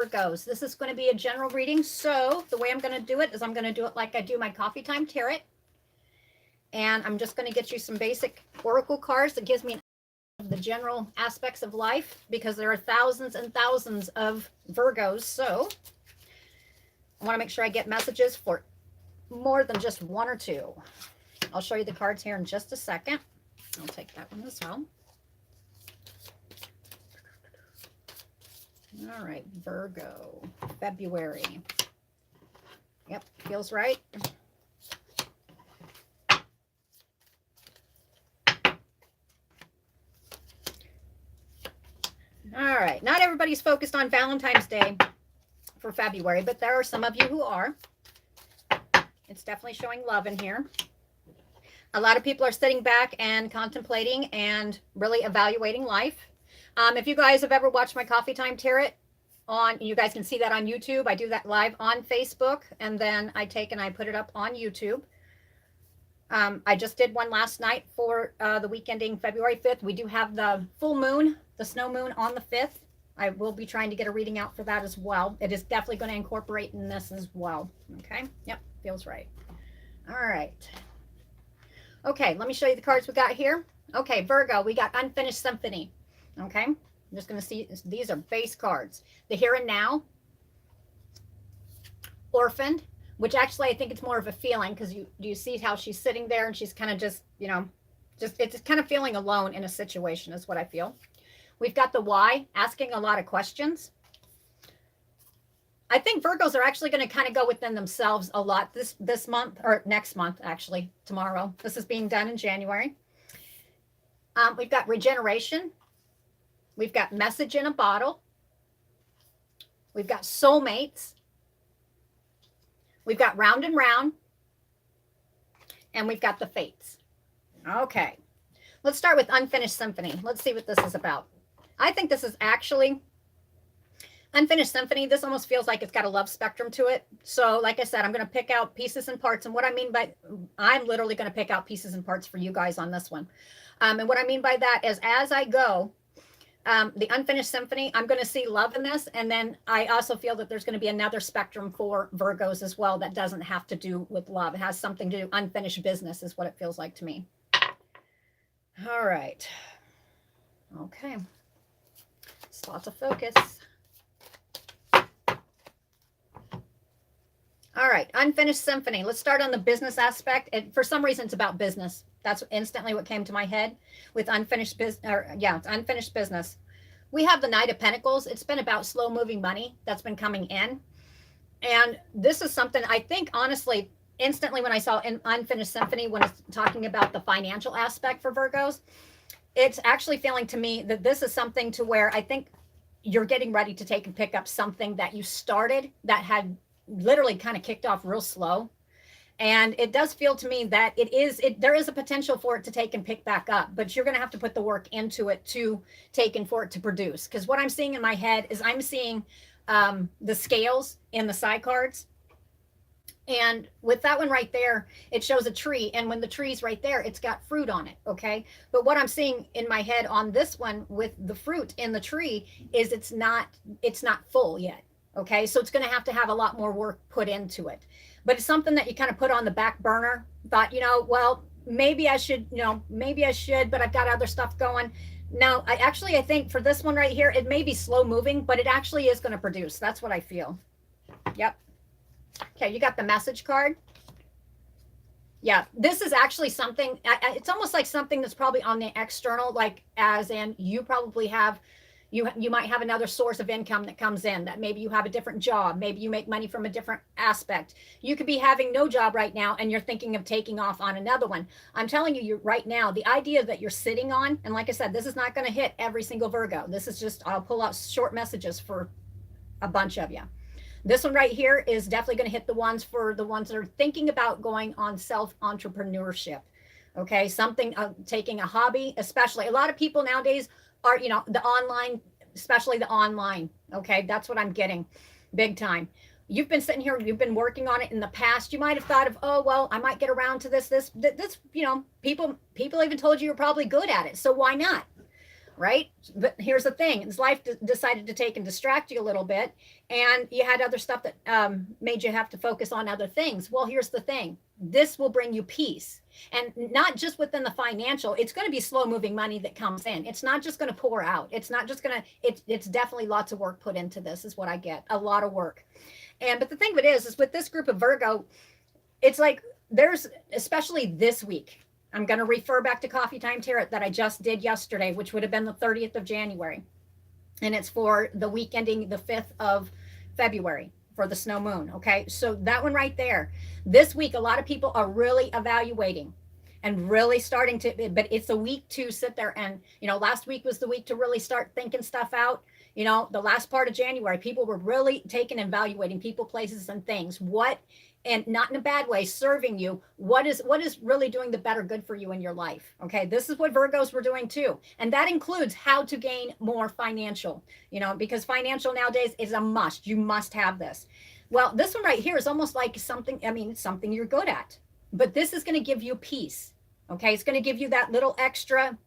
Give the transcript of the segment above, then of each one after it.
Virgos. This is going to be a general reading. So the way I'm going to do it is I'm going to do it like I do my coffee time tarot. And I'm just going to get you some basic oracle cards that gives me the general aspects of life, because there are thousands and thousands of Virgos. So I want to make sure I get messages for more than just one or two. I'll show you the cards here in just a second. I'll take that one as well. All right, Virgo, February. Yep, feels right. All right, not everybody's focused on Valentine's Day for February, but there are some of you who are. It's definitely showing love in here. A lot of people are sitting back and contemplating and really evaluating life. If you guys have ever watched my Coffee Time Tarot you guys can see that on YouTube. I do that live on Facebook, and then I take and I put it up on YouTube. I just did one last night for the week ending February 5th. We do have the full moon, the snow moon on the 5th. I will be trying to get a reading out for that as well. It is definitely going to incorporate in this as well. Okay. Yep. Feels right. All right. Okay. Let me show you the cards we got here. Okay. Virgo, we got Unfinished Symphony. Okay. I'm just going to see. These are base cards. The Here and Now. Orphaned, which actually I think it's more of a feeling, because you see how she's sitting there and she's kind of just, it's kind of feeling alone in a situation is what I feel. We've got the Why, asking a lot of questions. I think Virgos are actually going to kind of go within themselves a lot this month, or next month, actually, tomorrow. This is being done in January. We've got Regeneration. We've got Message in a Bottle. We've got Soulmates. We've got Round and Round. And we've got the Fates. Okay. Let's start with Unfinished Symphony. Let's see what this is about. I think this is actually Unfinished Symphony. This almost feels like it's got a love spectrum to it. So like I said, I'm going to pick out pieces and parts. And what I mean by, I'm literally going to pick out pieces and parts for you guys on this one. And what I mean by that is, as I go, the Unfinished Symphony, I'm going to see love in this. And then I also feel that there's going to be another spectrum for Virgos as well that doesn't have to do with love. It has something to do, unfinished business is what it feels like to me. All right. Okay. It's lots of focus. All right. Unfinished Symphony. Let's start on the business aspect. For some reason, it's about business. That's instantly what came to my head with unfinished business. It's unfinished business. We have the Knight of Pentacles. It's been about slow moving money that's been coming in. And this is something I think, honestly, instantly when I saw an Unfinished Symphony, when it's talking about the financial aspect for Virgos, it's actually feeling to me that this is something to where I think you're getting ready to take and pick up something that you started that had literally kind of kicked off real slow. And it does feel to me that there is a potential for it to take and pick back up, but you're going to have to put the work into it to take and for it to produce. Because what I'm seeing in my head is I'm seeing the scales in the side cards. And with that one right there, it shows a tree. And when the tree's right there, it's got fruit on it. Okay. But what I'm seeing in my head on this one with the fruit in the tree is it's not full yet. Okay. So it's going to have a lot more work put into it. But it's something that you kind of put on the back burner. Thought, well, maybe I should, but I've got other stuff going. No, I think for this one right here, it may be slow moving, but it actually is going to produce. That's what I feel. Yep. Okay, you got the Message card. Yeah, this is actually something, it's almost like something that's probably on the external, like as in you probably have, you might have another source of income that comes in, that maybe you have a different job. Maybe you make money from a different aspect. You could be having no job right now and you're thinking of taking off on another one. I'm telling you right now, the idea that you're sitting on, and like I said, this is not going to hit every single Virgo. This is just, I'll pull out short messages for a bunch of you. This one right here is definitely going to hit the ones that are thinking about going on self-entrepreneurship. Okay, something, taking a hobby, especially a lot of people nowadays are, the online, especially the online. Okay, that's what I'm getting big time. You've been sitting here, you've been working on it in the past. You might have thought of, oh, well, I might get around to this, people even told you you're probably good at it. So why not? right? But here's the thing, is life decided to take and distract you a little bit, and you had other stuff that made you have to focus on other things. Well, here's the thing, this will bring you peace, and not just within the financial. It's going to be slow moving money that comes in. It's not just going to pour out. It's not just going to, it's definitely lots of work put into this, is what I get. A lot of work. But the thing of it is with this group of Virgo, it's like there's, especially this week, I'm going to refer back to Coffee Time Tarot that I just did yesterday, which would have been the 30th of January. And it's for the week ending the 5th of February for the snow moon. Okay. So that one right there, this week, a lot of people are really evaluating and really starting to, but it's a week to sit there and, last week was the week to really start thinking stuff out. The last part of January, people were really taking and evaluating people, places, and things. And not in a bad way, serving you, what is really doing the better good for you in your life. Okay, this is what Virgos were doing too, and that includes how to gain more financial, because financial nowadays is a must. You must have this. Well, this one right here is almost like something, it's something you're good at, but this is going to give you peace. Okay, it's going to give you that little extra,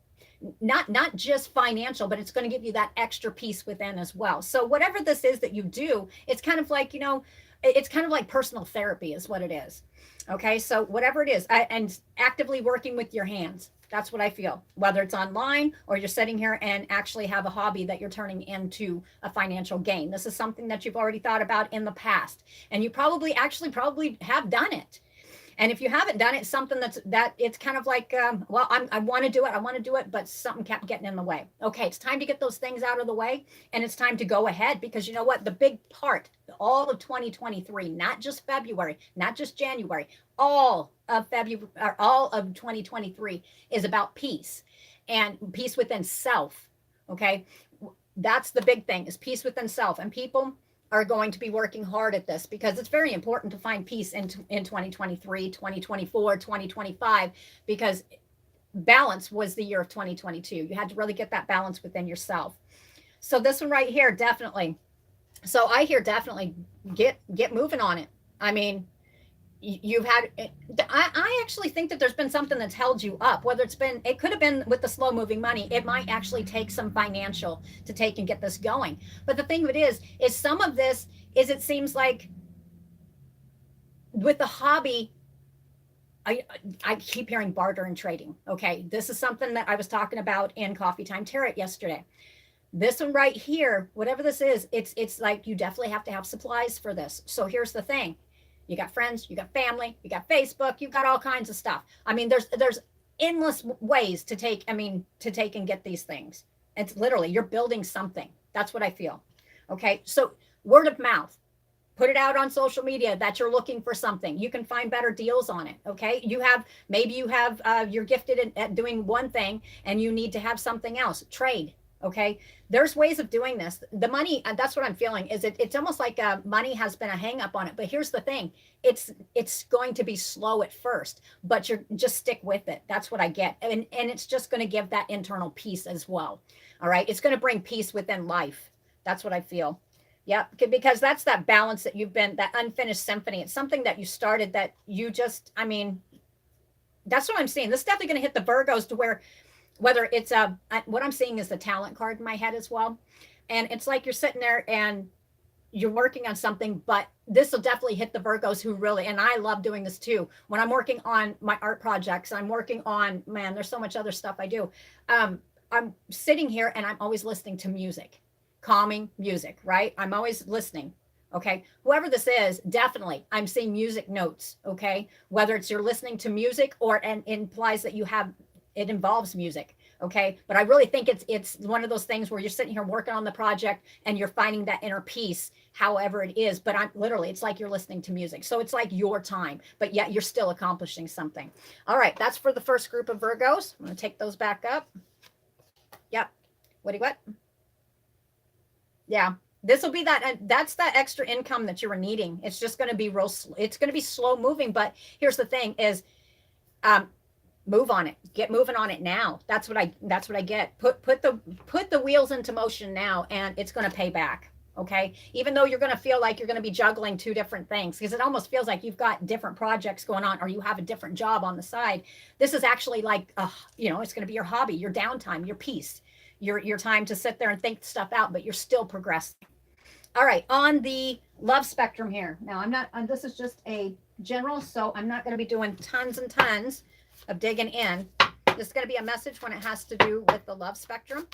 not just financial, but it's going to give you that extra peace within as well. So whatever this is that you do, it's kind of like, it's kind of like personal therapy is what it is. Okay, so whatever it is, and actively working with your hands, that's what I feel, whether it's online or you're sitting here and actually have a hobby that you're turning into a financial gain. This is something that you've already thought about in the past, and you probably have done it. And if you haven't done it, something that it's kind of like, well, I want to do it, but something kept getting in the way. Okay, it's time to get those things out of the way, and it's time to go ahead, because you know what? The big part, all of 2023, not just February, not just January, all of February, or all of 2023 is about peace, and peace within self. Okay, that's the big thing, is peace within self, and people are going to be working hard at this, because it's very important to find peace in 2023, 2024, 2025, because balance was the year of 2022. You had to really get that balance within yourself. So this one right here, definitely. So I hear definitely get moving on it. You've had, I actually think that there's been something that's held you up, whether it could have been with the slow moving money. It might actually take some financial to take and get this going. But the thing of it is some of this is, it seems like with the hobby, I keep hearing barter and trading. Okay, this is something that I was talking about in Coffee Time Tarot yesterday. This one right here, whatever this is, it's like you definitely have to have supplies for this. So here's the thing. You got friends, you got family, you got Facebook, you got all kinds of stuff. There's endless ways to take and get these things. It's literally, you're building something. That's what I feel. Okay. So word of mouth, put it out on social media that you're looking for something. You can find better deals on it. Okay. You're gifted at doing one thing and you need to have something else. Trade. Okay. There's ways of doing this. The money, that's what I'm feeling, is it's almost like money has been a hang up on it. But here's the thing. It's going to be slow at first, but you're just stick with it. That's what I get. And it's just going to give that internal peace as well. All right. It's going to bring peace within life. That's what I feel. Yeah. Because that's that balance that that unfinished symphony. It's something that you started that you just, that's what I'm seeing. This is definitely going to hit the Virgos, to whether it's what I'm seeing is the talent card in my head as well. And it's like you're sitting there and you're working on something, but this will definitely hit the Virgos who really, and I love doing this too. When I'm working on my art projects, I'm working on, there's so much other stuff I do. I'm sitting here and I'm always listening to music, calming music, right? I'm always listening. Okay. Whoever this is, definitely I'm seeing music notes. Okay. Whether it's you're listening to music and implies that it involves music. Okay. But I really think it's one of those things where you're sitting here working on the project and you're finding that inner peace, however it is. But it's like you're listening to music. So it's like your time, but yet you're still accomplishing something. All right. That's for the first group of Virgos. I'm going to take those back up. Yep. What? Yeah. This will be that's that extra income that you were needing. It's just going to be it's going to be slow moving. But here's the thing is, move on it. Get moving on it now. That's what I get. Put the wheels into motion now, and it's going to pay back. Okay. Even though you're going to feel like you're going to be juggling two different things, because it almost feels like you've got different projects going on, or you have a different job on the side. This is actually like, it's going to be your hobby, your downtime, your peace. your time to sit there and think stuff out, but you're still progressing. All right, on the love spectrum here. Now, I'm not, this is just a general, so I'm not going to be doing tons and tons of digging in. This is going to be a message when it has to do with the love spectrum.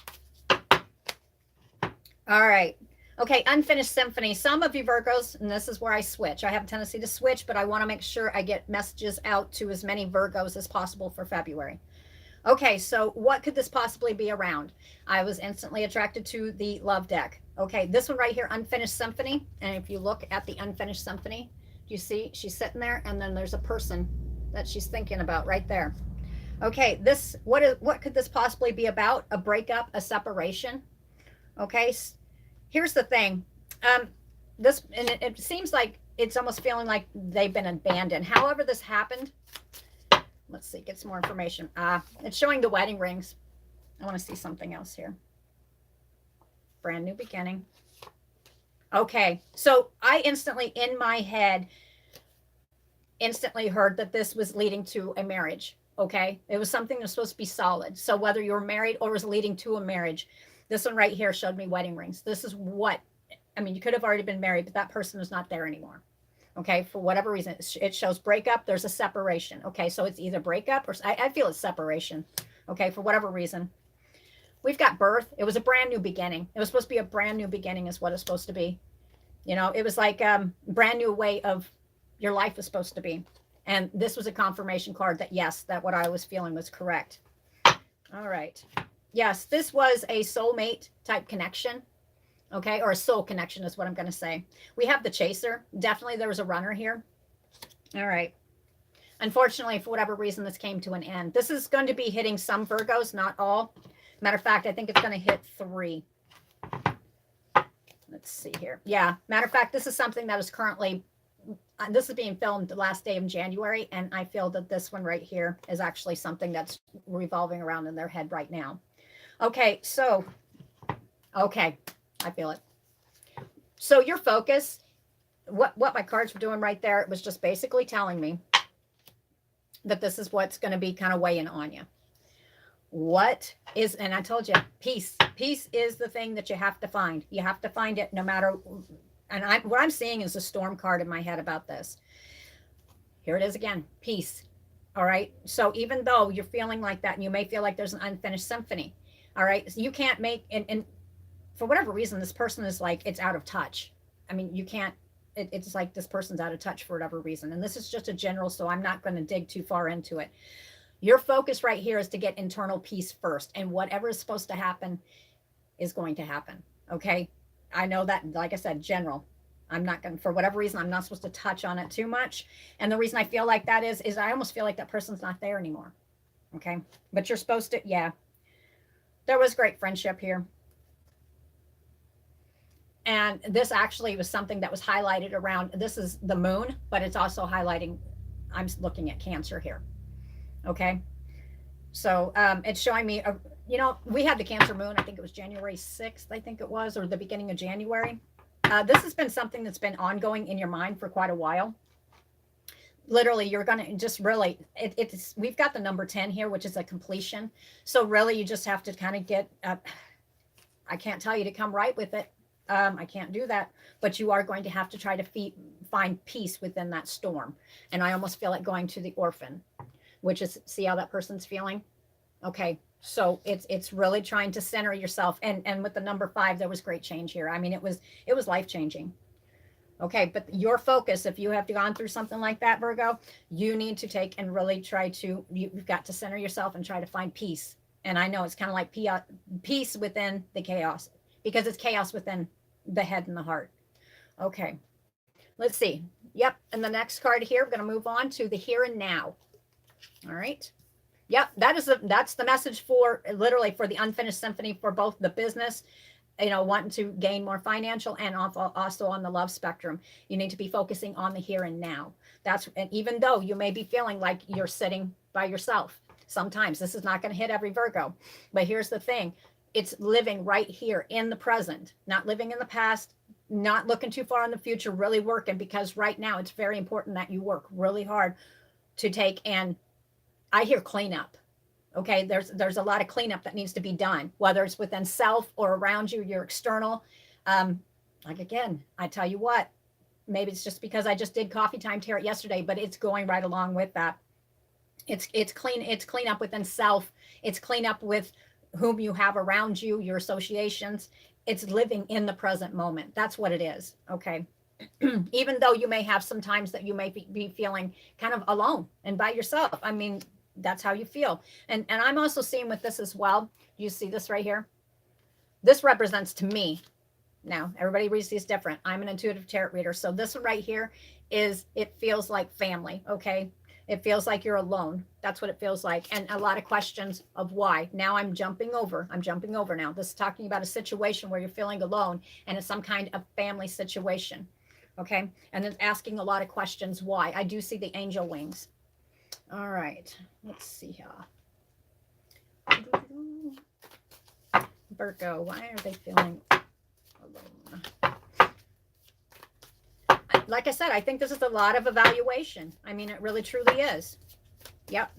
All right. Okay, unfinished symphony. Some of you Virgos, and this is where I switch. I have a tendency to switch, but I want to make sure I get messages out to as many Virgos as possible for February. Okay, so what could this possibly be around? I was instantly attracted to the love deck. Okay, this one right here, unfinished symphony. And if you look at the unfinished symphony, you see she's sitting there, and then there's a person that she's thinking about right there. Okay, this, what could this possibly be about? A breakup, a separation. Okay, here's the thing. This, and it seems like it's almost feeling like they've been abandoned. However this happened, let's see, get some more information. It's showing the wedding rings. I want to see something else here. Brand new beginning. Okay, so I instantly, in my head, instantly heard that this was leading to a marriage. Okay, it was something that was supposed to be solid. So whether you were married or was leading to a marriage, this one right here showed me wedding rings. This is what, I mean, you could have already been married, but that person is not there anymore. Okay, for whatever reason, it shows breakup. There's a separation. Okay, so it's either breakup or I feel it's separation. Okay, for whatever reason. We've got birth. It was a brand new beginning. It was supposed to be a brand new beginning is what it's supposed to be. You know, it was like a brand new way of your life is supposed to be. And this was a confirmation card that, yes, that what I was feeling was correct. All right. Yes, this was a soulmate type connection. Okay, or a soul connection is what I'm going to say. We have the chaser. Definitely there was a runner here. All right. Unfortunately, for whatever reason, this came to an end. This is going to be hitting some Virgos, not all. Matter of fact, I think it's going to hit 3. Let's see here. Yeah, matter of fact, this is something that is currently, this is being filmed the last day of January, and I feel that this one right here is actually something that's revolving around in their head right now. Okay, so, okay, I feel it. So your focus, what my cards were doing right there, it was just basically telling me that this is what's going to be kind of weighing on you. What is, and I told you, peace. Peace is the thing that you have to find. You have to find it no matter, and what I'm seeing is a storm card in my head about this. Here it is again, peace. All right. So even though you're feeling like that, and you may feel like there's an unfinished symphony, all right, so you can't make, and for whatever reason, this person is like, it's out of touch. I mean, you can't, it's like this person's out of touch for whatever reason. And this is just a general, so I'm not going to dig too far into it. Your focus right here is to get internal peace first, and whatever is supposed to happen is going to happen. Okay. I know that, like I said, general. I'm not going to, for whatever reason, I'm not supposed to touch on it too much. And the reason I feel like that is I almost feel like that person's not there anymore. Okay. But you're supposed to, yeah. There was great friendship here. And this actually was something that was highlighted around, this is the moon, but it's also highlighting, I'm looking at Cancer here. Okay. So it's showing me, you know, we had the Cancer moon, I think it was January 6th, I think it was, or the beginning of January. This has been something that's been ongoing in your mind for quite a while. Literally, you're going to just really, we've got the number 10 here, which is a completion. So really, you just have to kind of get, I can't tell you to come right with it. I can't do that, but you are going to have to try to find peace within that storm. And I almost feel like going to the orphan, which is, see how that person's feeling? Okay. So it's really trying to center yourself. And with the number 5, there was great change here. I mean, it was life-changing. Okay. But your focus, if you have gone through something like that, Virgo, you need to take and really try to, you've got to center yourself and try to find peace. And I know it's kind of like peace within the chaos, because it's chaos within the head and the heart. Okay. Let's see. Yep. And the next card here, we're going to move on to the here and now. All right. Yep. That's the message for literally for the unfinished symphony for both the business, you know, wanting to gain more financial, and also on the love spectrum. You need to be focusing on the here and now. And even though you may be feeling like you're sitting by yourself, sometimes this is not going to hit every Virgo, but here's the thing. It's living right here in the present, not living in the past, not looking too far in the future, really working, because right now it's very important that you work really hard to take, and I hear clean up. Okay, there's a lot of cleanup that needs to be done, whether it's within self or around you, your external. Um, like again, I tell you what, maybe it's just because I just did coffee time tarot yesterday, but it's going right along with that. It's clean up within self. It's clean up with whom you have around you, your associations. It's living in the present moment. That's what it is. Okay. Even though you may have some times that you may be feeling kind of alone and by yourself. I mean, that's how you feel. And I'm also seeing with this as well. You see this right here? This represents to me. Now, everybody reads these different. I'm an intuitive tarot reader. So this one right here is, it feels like family. Okay. It feels like you're alone. That's what it feels like. And a lot of questions of why. Now I'm jumping over. I'm jumping over now. This is talking about a situation where you're feeling alone and it's some kind of family situation. Okay. And then asking a lot of questions why. I do see the angel wings. All right. Let's see here. Virgo, why are they feeling alone? Like I said, I think this is a lot of evaluation. I mean, it really truly is. Yep.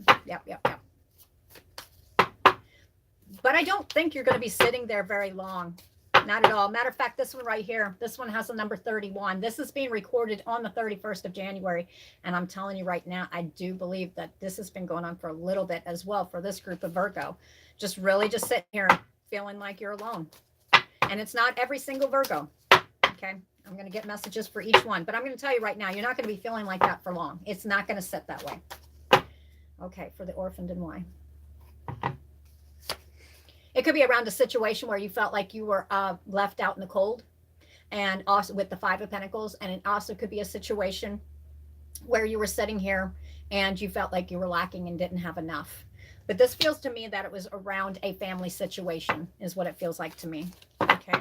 But I don't think you're going to be sitting there very long. Not at all. Matter of fact, this one right here, this one has a number 31. This is being recorded on the 31st of January. And I'm telling you right now, I do believe that this has been going on for a little bit as well for this group of Virgo. Just really just sitting here feeling like you're alone. And it's not every single Virgo. Okay. I'm going to get messages for each one. But I'm going to tell you right now, you're not going to be feeling like that for long. It's not going to sit that way. Okay. For the orphaned and why. It could be around a situation where you felt like you were left out in the cold, and also with the Five of Pentacles. And it also could be a situation where you were sitting here and you felt like you were lacking and didn't have enough. But this feels to me that it was around a family situation is what it feels like to me. Okay.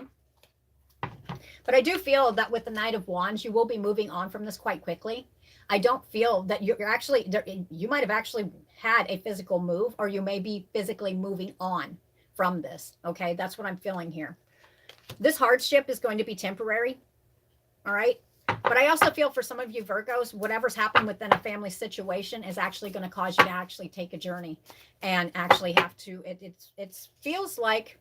But I do feel that with the Knight of Wands, you will be moving on from this quite quickly. I don't feel that you're actually, you might have actually had a physical move, or you may be physically moving on from this. Okay. That's what I'm feeling here. This hardship is going to be temporary. All right. But I also feel for some of you Virgos, whatever's happened within a family situation is actually going to cause you to actually take a journey and actually have to, it feels like,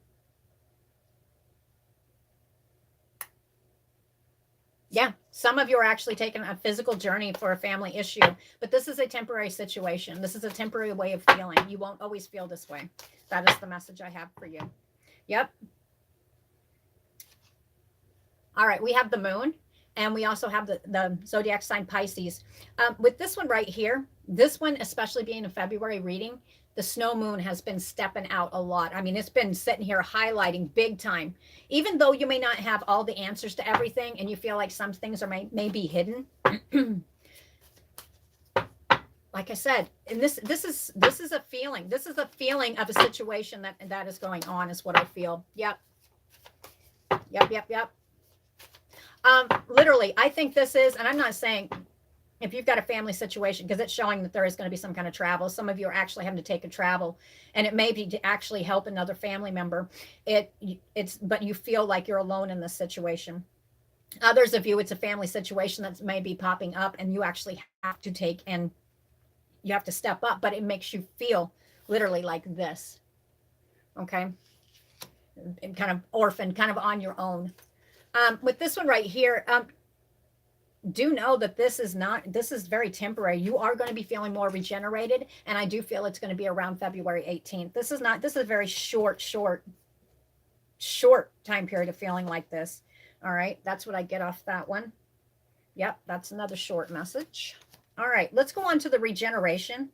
yeah, some of you are actually taking a physical journey for a family issue, but this is a temporary situation. This is a temporary way of feeling. You won't always feel this way. That is the message I have for you. Yep. All right. We have the moon, and we also have the zodiac sign Pisces. With this one right here, this one, especially being a February reading, the snow moon has been stepping out a lot. I mean, it's been sitting here highlighting big time. Even though you may not have all the answers to everything and you feel like some things are may be hidden. Like I said, and this is a feeling. This is a feeling of a situation that is going on is what I feel. Yep. Literally, I think this is, and I'm not saying if you've got a family situation, because it's showing that there is going to be some kind of travel. Some of you are actually having to take a travel, and it may be to actually help another family member. But you feel like you're alone in this situation. Others of you, it's a family situation that's maybe popping up, and you actually have to take and you have to step up, but it makes you feel literally like this. Okay. And kind of orphaned, kind of on your own. With this one right here, do know that this is very temporary. You are going to be feeling more regenerated, and I do feel it's going to be around February 18th. This is a very short time period of feeling like this. All right, that's what I get off that one. Yep, that's another short message. All right, let's go on to the regeneration.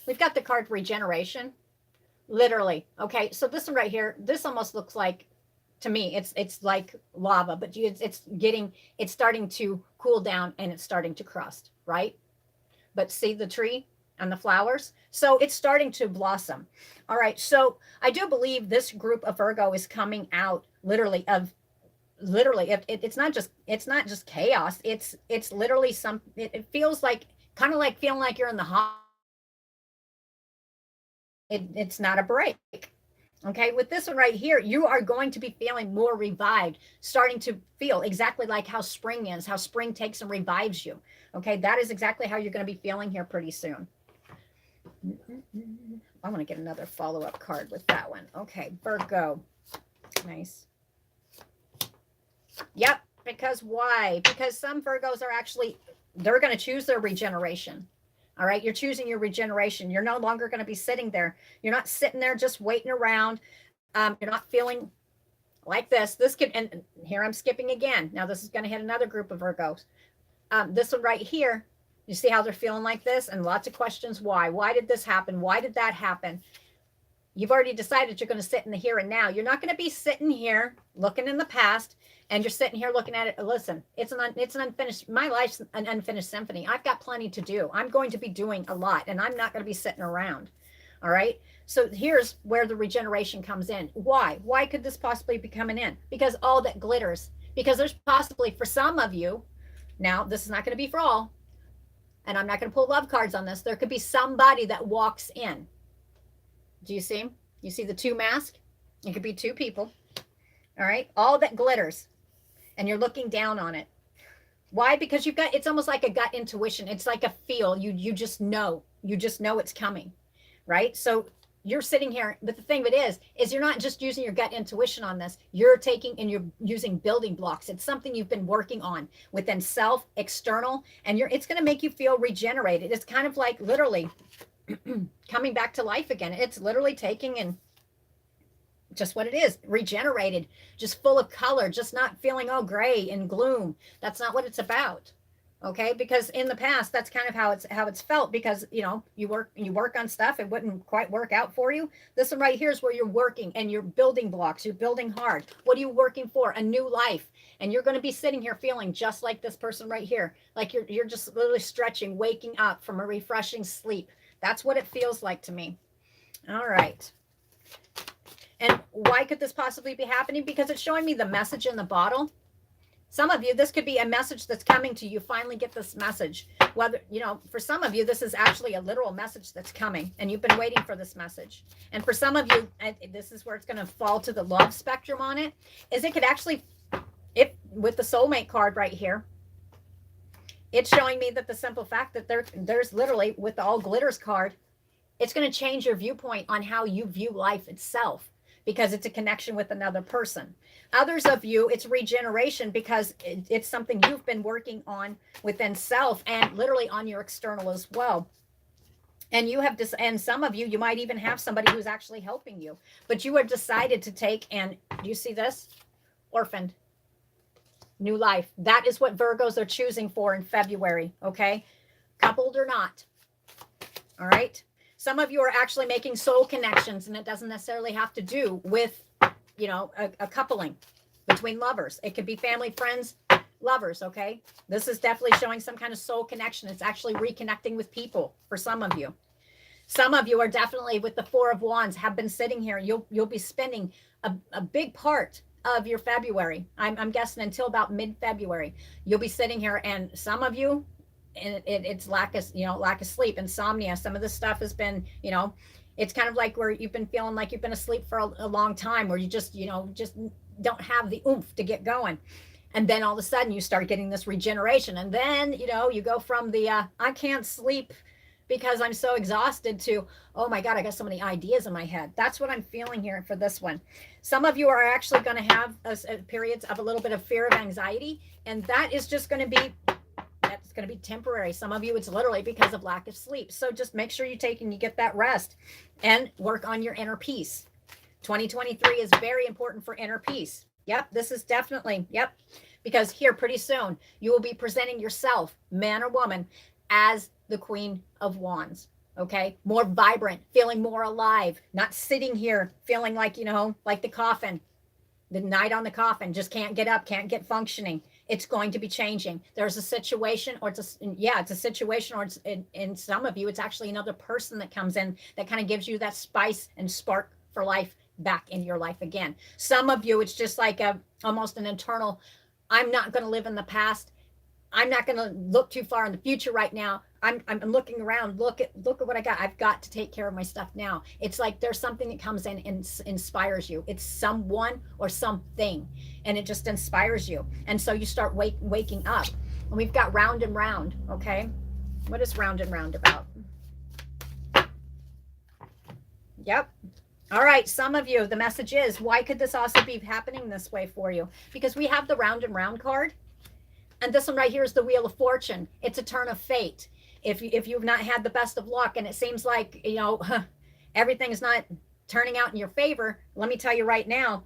We've got the card regeneration, literally. Okay, so this one right here, this almost looks like, to me, it's like lava, but it's starting to cool down and it's starting to crust, right? But see the tree and the flowers? So it's starting to blossom. All right. So I do believe this group of Virgo is coming out literally, it's not just chaos. It's literally it feels like kind of like feeling like you're in the hot. It's not a break. Okay, with this one right here, you are going to be feeling more revived, starting to feel exactly like how spring is, how spring takes and revives you. Okay, that is exactly how you're going to be feeling here pretty soon. I want to get another follow-up card with that one. Okay, Virgo. Nice. Yep, because why? Because some Virgos are actually, they're going to choose their regeneration. All right, you're choosing your regeneration. You're no longer going to be sitting there. You're not sitting there just waiting around. You're not feeling like this. This could, and here I'm skipping again. Now this is going to hit another group of Virgos. This one right here, you see how they're feeling like this? And lots of questions. Why? Why did this happen? Why did that happen? You've already decided you're going to sit in the here and now. You're not going to be sitting here looking in the past and you're sitting here looking at it. Listen, it's an unfinished, my life's an unfinished symphony. I've got plenty to do. I'm going to be doing a lot and I'm not going to be sitting around. All right. So here's where the regeneration comes in. Why? Why could this possibly be coming in? Because all that glitters, because there's possibly for some of you, now this is not going to be for all, and I'm not going to pull love cards on this. There could be somebody that walks in. Do you see? You see the two masks? It could be two people. All right. All that glitters. And you're looking down on it. Why? Because you've got, it's almost like a gut intuition. It's like a feel. You just know. You just know it's coming. Right? So you're sitting here. But the thing of it is you're not just using your gut intuition on this. You're taking and you're using building blocks. It's something you've been working on within self, external, and it's going to make you feel regenerated. It's kind of like literally coming back to life again. It's literally taking and just what it is, regenerated, just full of color, just not feeling all gray and gloom. That's not what it's about. Okay, because in the past, that's kind of how it's felt, because you know you work on stuff, it wouldn't quite work out for you. This one right here is where you're working and you're building blocks, you're building hard. What are you working for? A new life. And you're going to be sitting here feeling just like this person right here, like you're just literally stretching, waking up from a refreshing sleep. That's what it feels like to me. All right. And why could this possibly be happening? Because it's showing me the message in the bottle. Some of you, this could be a message that's coming to you. Finally get this message. Whether, you know, for some of you, this is actually a literal message that's coming and you've been waiting for this message. And for some of you, and this is where it's going to fall to the love spectrum on it, is it could actually, if with the soulmate card right here, it's showing me that the simple fact that there's literally, with the all glitters card, it's going to change your viewpoint on how you view life itself, because it's a connection with another person. Others of you, it's regeneration because it's something you've been working on within self and literally on your external as well. And you have and some of you, you might even have somebody who's actually helping you, but you have decided to take, and do you see this? Orphaned. New life. That is what Virgos are choosing for in February. Okay. Coupled or not. All right. Some of you are actually making soul connections, and it doesn't necessarily have to do with, you know, a coupling between lovers. It could be family, friends, lovers. Okay. This is definitely showing some kind of soul connection. It's actually reconnecting with people for some of you. Some of you are definitely, with the Four of Wands, have been sitting here. You'll be spending a big part of your February. I'm guessing until about mid-February, you'll be sitting here, and some of you, and it's lack of sleep, insomnia. Some of this stuff has been, you know, it's kind of like where you've been feeling like you've been asleep for a long time, where you just, you know, just don't have the oomph to get going. And then all of a sudden you start getting this regeneration. And then, you know, you go from the, I can't sleep because I'm so exhausted, to, oh my God, I got so many ideas in my head. That's what I'm feeling here for this one. Some of you are actually going to have periods of a little bit of fear of anxiety. And that is just going to be, that's going to be temporary. Some of you, it's literally because of lack of sleep. So just make sure you take and you get that rest and work on your inner peace. 2023 is very important for inner peace. Yep, this is definitely, yep. Because here pretty soon you will be presenting yourself, man or woman, as the Queen of Wands. Okay, more vibrant, feeling more alive, not sitting here feeling like, you know, like the coffin, the night on the coffin, just can't get up, can't get functioning. It's going to be changing. There's a situation, or it's a situation, or it's in some of you, it's actually another person that comes in that kind of gives you that spice and spark for life back in your life again. Some of you, it's just like almost an internal, I'm not going to live in the past. I'm not going to look too far in the future right now. I'm looking around. Look at what I got. I've got to take care of my stuff now. It's like there's something that comes in and inspires you. It's someone or something, and it just inspires you. And so you start waking up. And we've got round and round. Okay, what is round and round about? Yep. All right, some of you, the message is, why could this also be happening this way for you? Because we have the round and round card, and this one right here is the Wheel of Fortune. It's a turn of fate. If you've not had the best of luck and it seems like, you know, everything's not turning out in your favor, let me tell you right now,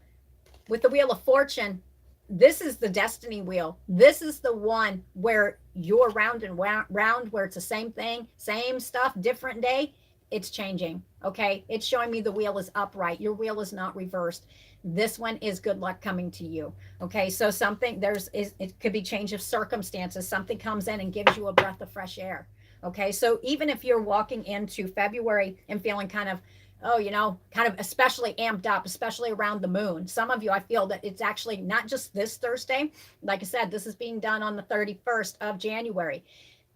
with the Wheel of Fortune, this is the destiny wheel. This is the one where you're round and round, where it's the same thing, same stuff, different day. It's changing. Okay. It's showing me the wheel is upright. Your wheel is not reversed. This one is good luck coming to you. Okay. So something it could be change of circumstances. Something comes in and gives you a breath of fresh air. Okay. So even if you're walking into February and feeling kind of, oh, you know, kind of especially amped up, especially around the moon. Some of you, I feel that it's actually not just this Thursday. Like I said, this is being done on the 31st of January.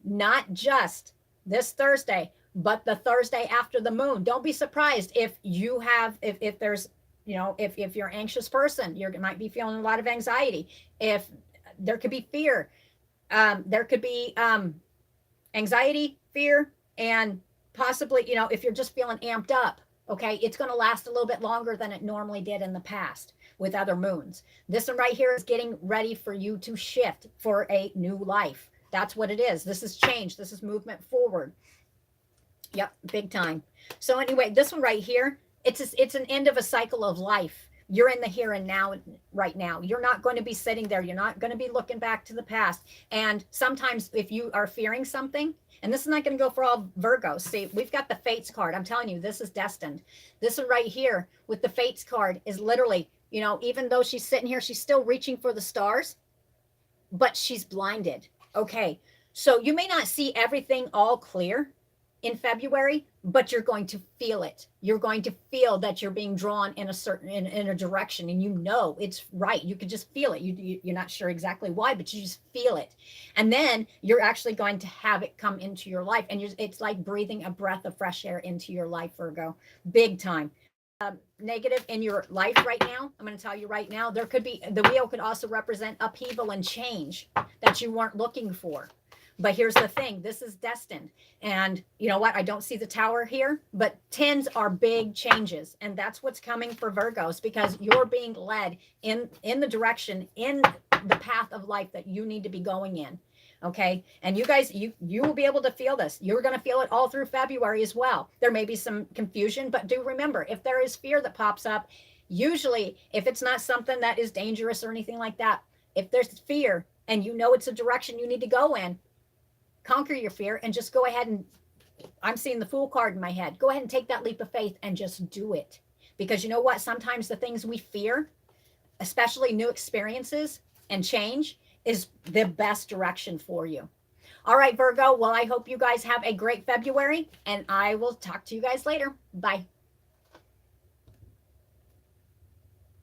Not just this Thursday, but the Thursday after the moon. Don't be surprised if you have, if there's, you know, if you're an anxious person, you might be feeling a lot of anxiety. If there could be fear, there could be anxiety, fear, and possibly, you know, if you're just feeling amped up, okay, it's going to last a little bit longer than it normally did in the past with other moons. This one right here is getting ready for you to shift for a new life. That's what it is. This is change. This is movement forward. Yep, big time. So anyway, this one right here, it's an end of a cycle of life. You're in the here and now right now. You're not going to be sitting there. You're not going to be looking back to the past. And sometimes if you are fearing something, and this is not going to go for all Virgos. See, we've got the Fates card. I'm telling you, this is destined. This one right here with the Fates card is literally, you know, even though she's sitting here, she's still reaching for the stars, but she's blinded. Okay. So you may not see everything all clear in February, but you're going to feel it. You're going to feel that you're being drawn in a certain in a direction, and you know it's right. You can just feel it. You're not sure exactly why, but you just feel it, and then you're actually going to have it come into your life, and it's like breathing a breath of fresh air into your life, Virgo, big time. Negative in your life right now, I'm going to tell you right now, there could be, the wheel could also represent upheaval and change that you weren't looking for. But here's the thing, this is destined. And you know what? I don't see the tower here, but 10s are big changes. And that's what's coming for Virgos, because you're being led in the direction, in the path of life that you need to be going in. Okay. And you guys, you will be able to feel this. You're going to feel it all through February as well. There may be some confusion, but do remember, if there is fear that pops up, usually if it's not something that is dangerous or anything like that, if there's fear and you know it's a direction you need to go in, conquer your fear and just go ahead and, I'm seeing the Fool card in my head. Go ahead and take that leap of faith and just do it. Because you know what? Sometimes the things we fear, especially new experiences and change, is the best direction for you. All right, Virgo. Well, I hope you guys have a great February, and I will talk to you guys later. Bye.